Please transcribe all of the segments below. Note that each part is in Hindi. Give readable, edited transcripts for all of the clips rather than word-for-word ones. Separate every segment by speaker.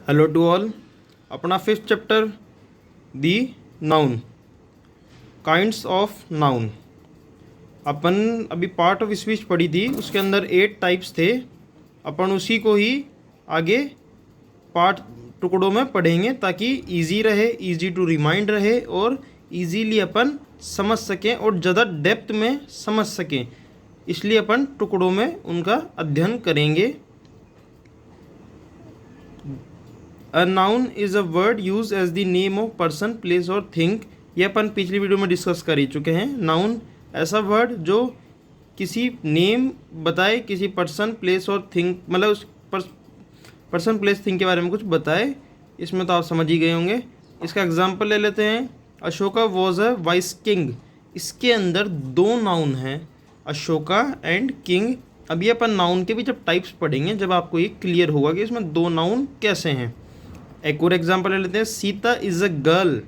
Speaker 1: Hello to all. अपना fifth chapter the noun, kinds of noun. अपन अभी पार्ट ऑफ स्पीच पढ़ी थी, उसके अंदर 8 टाइप्स थे। अपन उसी को ही आगे पार्ट टुकड़ों में पढ़ेंगे ताकि इजी रहे, इजी टू रिमाइंड रहे और इजीली अपन समझ सकें और ज़्यादा डेप्थ में समझ सकें। इसलिए अपन टुकड़ों में उनका अध्ययन करेंगे। A noun is a word use as the name of person, place और थिंग। ये अपन पिछली वीडियो में डिस्कस कर ही चुके हैं। नाउन ऐसा वर्ड जो किसी नेम बताए, किसी पर्सन, प्लेस और थिंग, मतलब उस पर्सन, प्लेस, थिंग के बारे में कुछ बताए। इसमें तो आप समझ ही गए होंगे। इसका एग्जाम्पल ले लेते हैं। Ashoka was a wise king. इसके अंदर 2 नाउन हैं, अशोका एंड किंग। अभी अपन नाउन के भी जब टाइप्स पढ़ेंगे, जब आपको ये क्लियर होगा कि इसमें 2 नाउन कैसे हैं। एक और एग्जाम्पल ले लेते हैं। Sita is a girl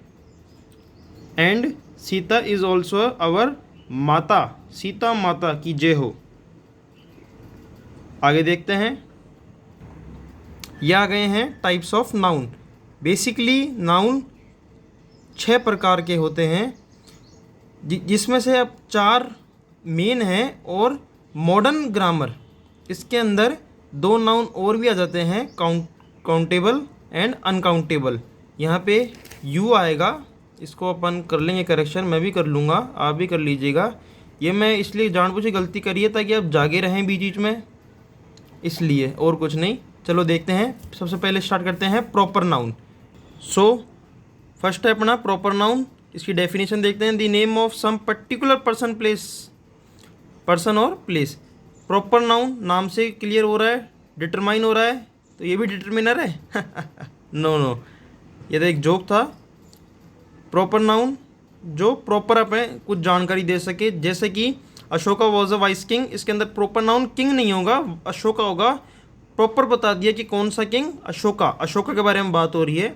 Speaker 1: and Sita is also अवर माता। सीता माता की जय हो। आगे देखते हैं। ये आ गए हैं types of noun. Basically noun 6 प्रकार के होते हैं, जिसमें से अब 4 मेन हैं और मॉडर्न ग्रामर इसके अंदर 2 नाउन और भी आ जाते हैं, काउंटेबल एंड अनकाउंटेबल। यहाँ पे यू आएगा, इसको अपन कर लेंगे करेक्शन, मैं भी कर लूँगा, आप भी कर लीजिएगा। ये मैं इसलिए जानबूझ के गलती करी है ताकि आप जागे रहें बीच बीच में, इसलिए, और कुछ नहीं। चलो देखते हैं। सबसे पहले स्टार्ट करते हैं प्रॉपर नाउन। सो फर्स्ट है अपना प्रॉपर नाउन। इसकी डेफिनेशन देखते हैं। The name of some particular person, place, person और प्लेस। प्रॉपर नाउन नाम से क्लियर हो रहा है, डिटरमाइन हो रहा है, तो ये भी डिटरमिनर है। नो नो, ये तो एक जोक था। प्रॉपर नाउन जो प्रॉपर अपने कुछ जानकारी दे सके, जैसे कि Ashoka was a wise king. इसके अंदर प्रॉपर नाउन किंग नहीं होगा, अशोका होगा। प्रॉपर बता दिया कि कौन सा किंग, अशोका। अशोका के बारे में बात हो रही है,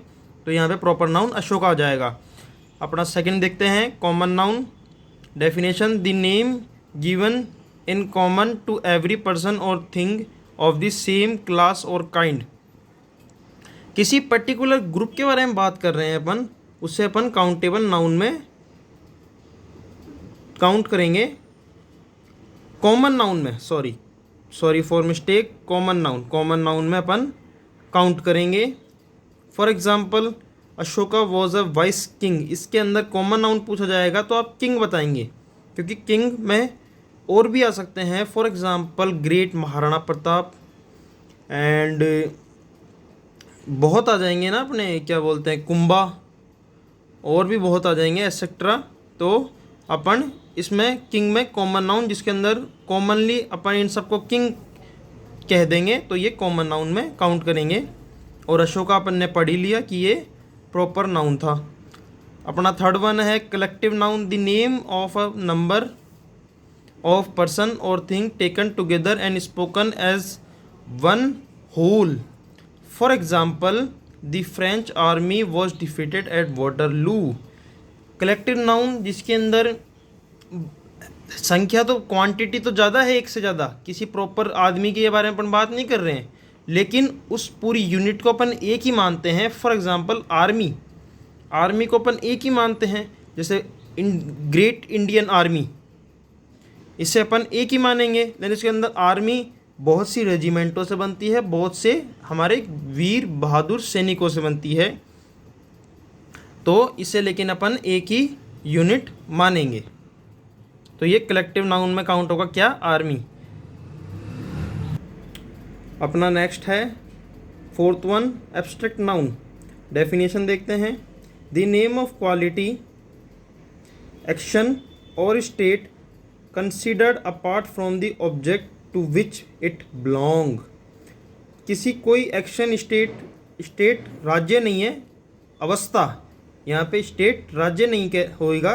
Speaker 1: तो यहाँ पे प्रॉपर नाउन अशोका आ जाएगा। अपना सेकंड देखते हैं, common noun. Definition, the name given in common to every person और thing of the same class और काइंड। किसी पर्टिकुलर ग्रुप के बारे में बात कर रहे हैं अपन, उससे अपन काउंटेबल नाउन में काउंट करेंगे। कॉमन नाउन में, sorry for mistake, common noun में अपन काउंट करेंगे। For example, Ashoka was a wise king. इसके अंदर कॉमन नाउन पूछा जाएगा तो आप किंग बताएंगे, क्योंकि किंग में और भी आ सकते हैं। For example, great Maharana Pratap, and बहुत आ जाएंगे ना अपने, क्या बोलते हैं, कुंभा, और भी बहुत आ जाएंगे एक्सेट्रा। तो अपन इसमें किंग में कॉमन नाउन, जिसके अंदर कॉमनली अपन इन सबको किंग कह देंगे, तो ये कॉमन नाउन में काउंट करेंगे। और अशोका अपन ने पढ़ ही लिया कि ये प्रॉपर नाउन था। अपना थर्ड वन है collective noun. The name of a number of person और thing taken together and spoken as one whole. For example, the French army was defeated at Waterloo. Collective noun जिसके अंदर संख्या, तो क्वांटिटी तो ज़्यादा है, एक से ज़्यादा, किसी प्रॉपर आदमी के बारे में अपन बात नहीं कर रहे हैं, लेकिन उस पूरी यूनिट को अपन एक ही मानते हैं। फॉर एग्जांपल, आर्मी को अपन एक ही मानते हैं, जैसे ग्रेट इंडियन आर्मी, इसे अपन एक ही मानेंगे। लेकिन इसके अंदर आर्मी बहुत सी रेजिमेंटों से बनती है, बहुत से हमारे वीर बहादुर सैनिकों से बनती है, तो इसे लेकिन अपन एक ही यूनिट मानेंगे। तो ये कलेक्टिव नाउन में काउंट होगा क्या, आर्मी। अपना नेक्स्ट है fourth one, abstract noun. Definition देखते हैं। The name of quality, action और state considered apart from the object to which it belong. किसी कोई एक्शन, स्टेट राज्य नहीं है, अवस्था, यहाँ पे स्टेट राज्य नहीं होएगा,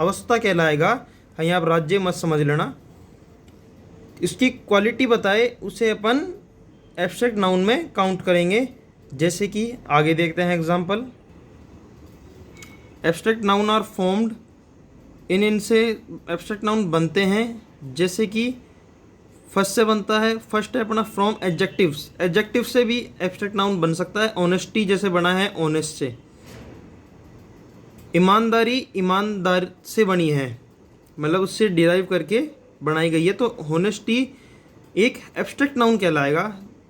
Speaker 1: अवस्था कहलाएगा। हाँ, यहाँ आप राज्य मत समझ लेना। इसकी क्वालिटी बताए, उसे अपन एब्स्ट्रैक्ट नाउन में काउंट करेंगे। जैसे कि आगे देखते हैं example. Abstract noun are formed, इनसे एब्स्ट्रैक्ट नाउन बनते हैं, जैसे कि फर्स्ट से बनता है, फर्स्ट है अपना फ्रॉम एडजेक्टिव्स, एडजेक्टिव से भी एब्स्ट्रैक्ट नाउन बन सकता है। ऑनेस्टी जैसे बना है ऑनेस्ट से। ईमानदारी ईमानदार से बनी है, मतलब उससे डिराइव करके बनाई गई है, तो होनेस्टी एक एब्स्ट्रैक्ट नाउन कहलाएगा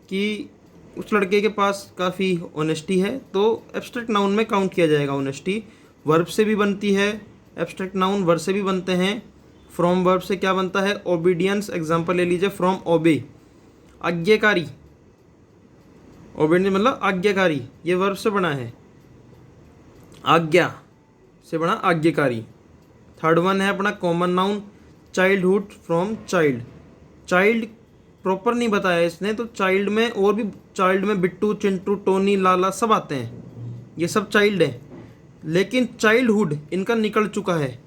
Speaker 1: कि उस लड़के के पास काफ़ी ऑनेस्टी है, तो एब्स्ट्रैक्ट नाउन में काउंट किया जाएगा ऑनेस्टी। वर्ब से भी बनती है एब्स्ट्रैक्ट नाउन, वर्ब से भी बनते हैं। फ्रॉम वर्ब से क्या बनता है, ओबीडियंस, एग्जांपल ले लीजिए फ्रॉम ओबे, आज्ञाकारी। ओबीडियंस मतलब आज्ञाकारी, ये वर्ब से बना है, आज्ञा से बना आज्ञाकारी। थर्ड वन है अपना common noun, childhood from child, child proper नहीं बताया इसने, तो चाइल्ड में और भी, चाइल्ड में बिट्टू, चिंटू, टोनी, लाला सब आते हैं, ये सब चाइल्ड हैं, लेकिन चाइल्डहुड इनका निकल चुका है,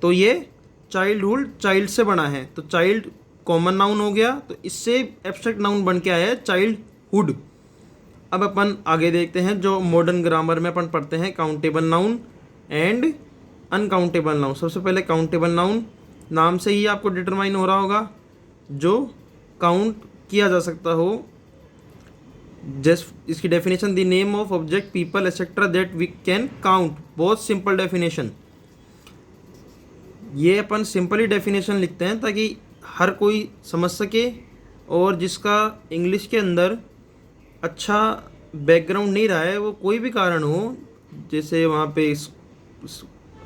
Speaker 1: तो ये चाइल्डहुड चाइल्ड से बना है, तो चाइल्ड कॉमन नाउन हो गया, तो इससे एब्स्ट्रैक्ट नाउन बन के आया है चाइल्डहुड। अब अपन आगे देखते हैं जो मॉडर्न ग्रामर में अपन पढ़ते हैं, countable noun and uncountable noun. सबसे पहले काउंटेबल नाउन, नाम से ही आपको डिटरमाइन हो रहा होगा, जो काउंट किया जा सकता हो। जस्ट इसकी definition, the name of object, people etcetera that we can count. बहुत सिंपल डेफिनेशन, ये अपन सिंपली डेफिनेशन लिखते हैं ताकि हर कोई समझ सके, और जिसका इंग्लिश के अंदर अच्छा बैकग्राउंड नहीं रहा है, वो कोई भी कारण हो, जैसे वहाँ पे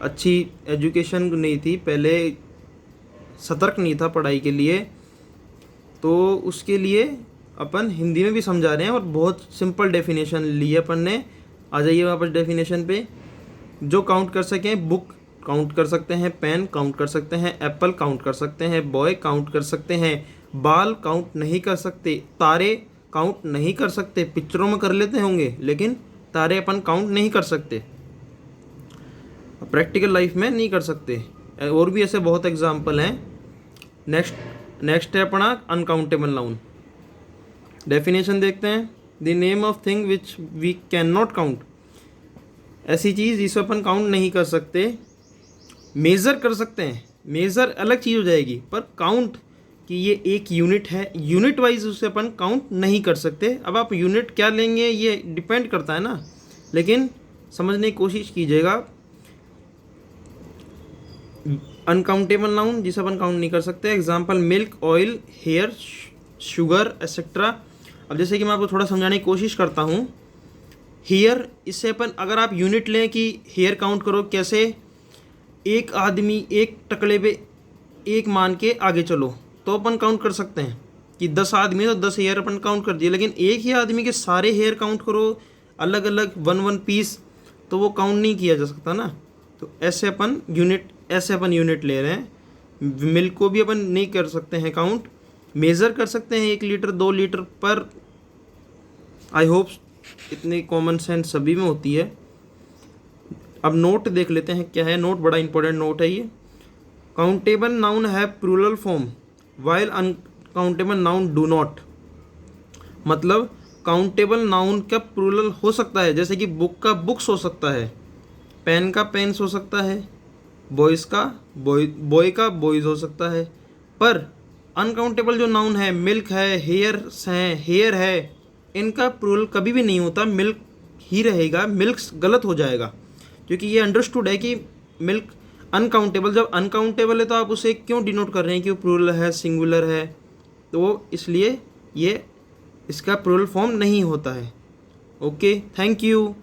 Speaker 1: अच्छी एजुकेशन नहीं थी पहले, सतर्क नहीं था पढ़ाई के लिए, तो उसके लिए अपन हिंदी में भी समझा रहे हैं, और बहुत सिंपल डेफिनेशन ली है अपन ने। आ जाइए वापस डेफिनेशन पे। जो काउंट कर सकें, बुक काउंट कर सकते हैं, पेन काउंट कर सकते हैं, एप्पल काउंट कर सकते हैं, बॉय काउंट कर सकते हैं, बाल काउंट नहीं कर सकते, तारे काउंट नहीं कर सकते, पिक्चरों में कर लेते होंगे लेकिन तारे अपन काउंट नहीं कर सकते, प्रैक्टिकल लाइफ में नहीं कर सकते। और भी ऐसे बहुत एग्जाम्पल हैं। नेक्स्ट है अपना अनकाउंटेबल नाउन। डेफिनेशन देखते हैं, the name of thing which we can not count, ऐसी चीज़ जिसे अपन काउंट नहीं कर सकते। मेज़र कर सकते हैं, मेज़र अलग चीज़ हो जाएगी, पर काउंट कि ये एक यूनिट है, यूनिट वाइज उसे अपन काउंट नहीं कर सकते। अब आप यूनिट क्या लेंगे ये डिपेंड करता है ना, लेकिन समझने की कोशिश कीजिएगा। अनकाउंटेबल नाउन जिसे अपन काउंट नहीं कर सकते, example milk, oil, hair, sugar etcetera. अब जैसे कि मैं आपको थोड़ा समझाने की कोशिश करता हूँ। हेयर, इससे अपन अगर आप यूनिट लें कि हेयर काउंट करो, कैसे, एक आदमी एक टकले पे एक मान के आगे चलो, तो अपन काउंट कर सकते हैं कि 10 आदमी तो 10 हेयर अपन काउंट कर दिए, लेकिन एक ही आदमी के सारे हेयर काउंट करो अलग अलग 1-1 पीस, तो वो काउंट नहीं किया जा सकता ना। तो ऐसे अपन यूनिट ले रहे हैं। मिल्क को भी अपन नहीं कर सकते हैं काउंट, मेज़र कर सकते हैं 1 लीटर 2 लीटर पर। आई होप इतनी कॉमन सेंस सभी में होती है। अब नोट देख लेते हैं क्या है नोट, बड़ा इंपॉर्टेंट नोट है ये। Countable noun have plural form while uncountable noun do not. मतलब काउंटेबल नाउन का प्लूरल हो सकता है, जैसे कि बुक का बुक्स हो सकता है, पेन का पेन्स हो सकता है, बॉयज़ का बॉय का बॉयज़ हो सकता है, पर अनकाउंटेबल जो नाउन है, मिल्क है, हेयर्स हैं, हेयर है, इनका प्लूरल कभी भी नहीं होता, मिल्क ही रहेगा, मिल्क्स गलत हो जाएगा, क्योंकि ये अंडरस्टूड है कि मिल्क अनकाउंटेबल, जब अनकाउंटेबल है तो आप उसे क्यों डिनोट कर रहे हैं कि वो प्लूरल है, सिंगुलर है, तो इसलिए ये इसका प्लूरल फॉर्म नहीं होता है। Okay, thank you.